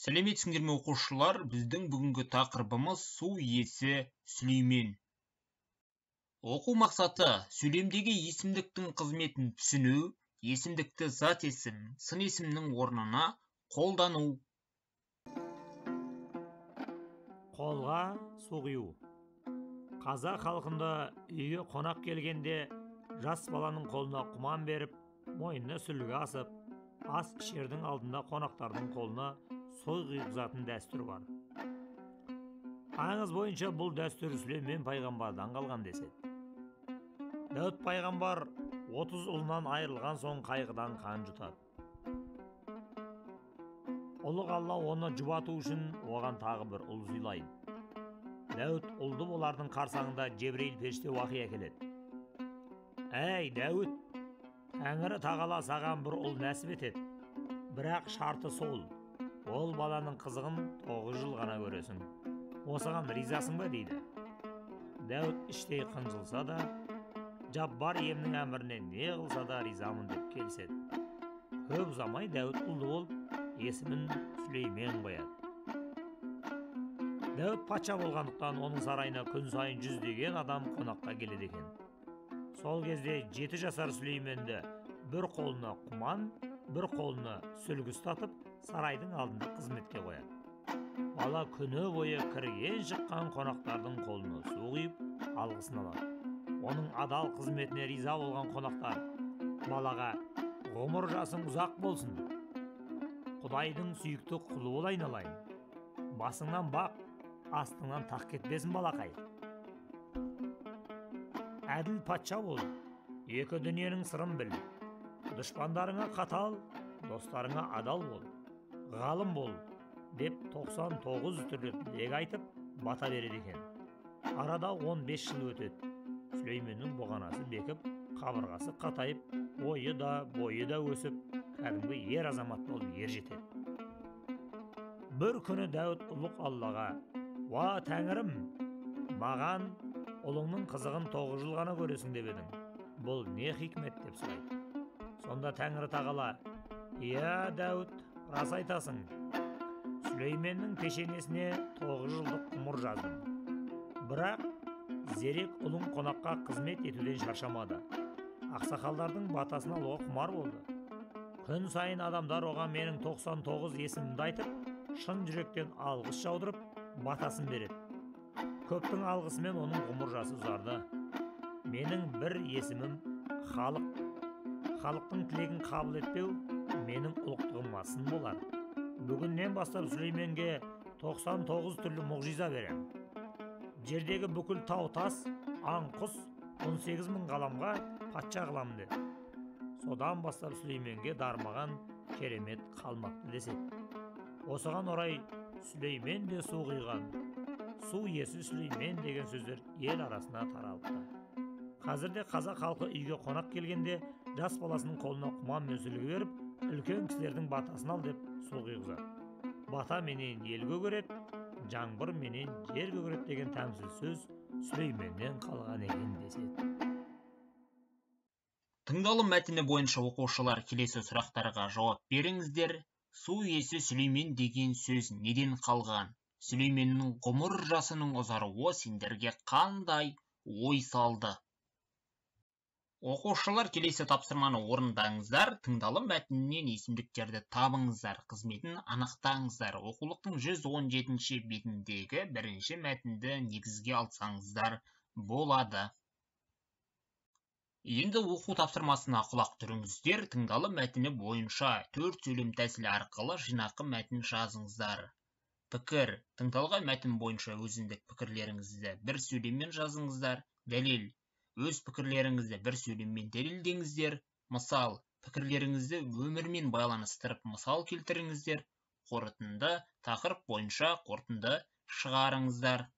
Сәлеметсіңдер ме оқушылар, біздің бүгінгі тақырыбымыз су иесі Сүлеймен. Оқу мақсаты сөйлемдегі есімдіктің қызметін түсіну, есімдікті зат есім, сын есімнің орнына қолдану. Қолға су құю. Қазақ халқында үйге қонақ келгенде жас баланың қолына құман беріп, мойнына сүлгі асып, ас ішердің алдында қонақтардың қолына су құйғызатын дәстүр бар. Аңыз бойынша бұл дәстүр Сүлеймен пайғамбардан қалған деседі. Дәуіт пайғамбар 30 ұлынан айырылған соң қайғыдан қан жұтады. Ұлық Алла оны жұбату үшін оған тағы бір ұл сыйлайды. Дәуіт ұлды болардың қарсаңында Жебірейіл періште уақи әкеледі. Әй Дәуіт, Тәңірі тағала саған бір ұл нәсіп етеді. Бірақ шарты сол, ол баланың қызығын 9 жыл ғана көресің. Осыған ризасың ба дейді. Дәуіт іштей қынжылса да, Жаббар иемнің әміріне не қылса да ризамын деп келіседі. Көп ұзамай Дәуіт ұлды болып, есімін Сүлеймен қояды. Дәуіт патша болғандықтан оның сарайына күн сайын 100-деген адам қонаққа келеді екен. Сол кезде 7 жасар Сүлейменді бір қолына құман, бір қолына сүлгі ұстатып, сарайдың алдында қызметке қояды. Бала күні бойы кірген шыққан қонақтардың қолына су құйып, алғысын алады. Оның адал қызметіне риза болған қонақтар балаға ғұмыр жасың ұзақ болсын, Құдайдың сүйікті құлы бол айналайын, басыңнан бақ, астыңнан тақ кетпесін балақай. Әділ патша бол, екі дүниенің сырын біл, дұшпандарыңа қатал, достарыңа адал бол, ғалым бол, деп 99 түрлі тілек айтып бата береді екен. Арада 15 жыл өтеді. Сүлейменнің бұғанасы бекіп, қабырғасы қатайып, ойы да, бойы да өсіп, кәдімгі ер азамат болып ер жетеді. Бір күні Дәуіт ұлық Аллаға: «Ва Тәңірім, маған ұлыңның қызығын 9 жыл ғана көресің деп едің. Бұл не хикмет?» деп сұрайды. Сонда Тәңірі тағала: «Иә Дәуіт, рас айтасың. Сүлейменнің пешенесіне 9 жылдық ғұмыр жаздым. Бірақ зерек ұлың қонаққа қызмет етуден шаршамады. Ақсақалдардың батасын алуға құмар болды. Күн сайын адамдар оған менің 99 есімімді айтып, шын жүректен алғыс жаудырып, батасын береді. Көптің алғысымен оның ғұмыр жасы ұзарды. Менің бір есімім халық. Халықтың тілегін қабыл етпеу менің ұлықтығыма сын болар. Бүгіннен бастап Сүлейменге 99 түрлі мұғжиза берем. Жердегі бүкіл тау тас, аң құс 18 000 ғаламға патша қыламын» деді. Содан бастап Сүлейменге дармаған керемет қалмақты деседі. Осыған орай Сүлеймен де су құйған, су иесі Сүлеймен деген сөздер ел арасына таралыпты. Қазірде қазақ халқы үйге қонақ келгенде жас баласының қолына құман мен сүлгі беріп, үлкен кісілердің батасын ал деп су құйғызады. Бата менен ел көгереді, жаңбыр менен жер көгереді деген тәмсіл сөз Сүлейменнен қалған екен деседі. Тыңдалым мәтіні бойынша оқушылар келесі сұрақтарға жауап беріңіздер. Су иесі Сүлеймен деген сөз неден қалған? Сүлейменнің ғұмыр жасының ұзаруы сендерге қандай ой салды? Оқушылар келесі тапсырманы орындаңыздар. Тыңдалым мәтінінен есімдіктерді табыңыздар, қызметін анықтаңыздар. Оқулықтың 117-ші бетіндегі бірінші мәтінді негізге алсаңыздар болады. Енді оқу тапсырмасына құлақ түріңіздер. Тыңдалым мәтіні бойынша 4 сөйлем тәсілі арқылы жинақы мәтін жазыңыздар. Пікір. Тыңдалған мәтін бойынша өзіндік пікірлеріңізді бір сөйлеммен жазыңыздар. Дәлел. Өз пікірлеріңізді бір сөйлеммен дәлелдеңіздер. Мысал. Пікірлеріңізді өмірмен байланыстырып мысал келтіріңіздер. Қорытынды. Тақырып бойынша қорытынды шығарыңыздар.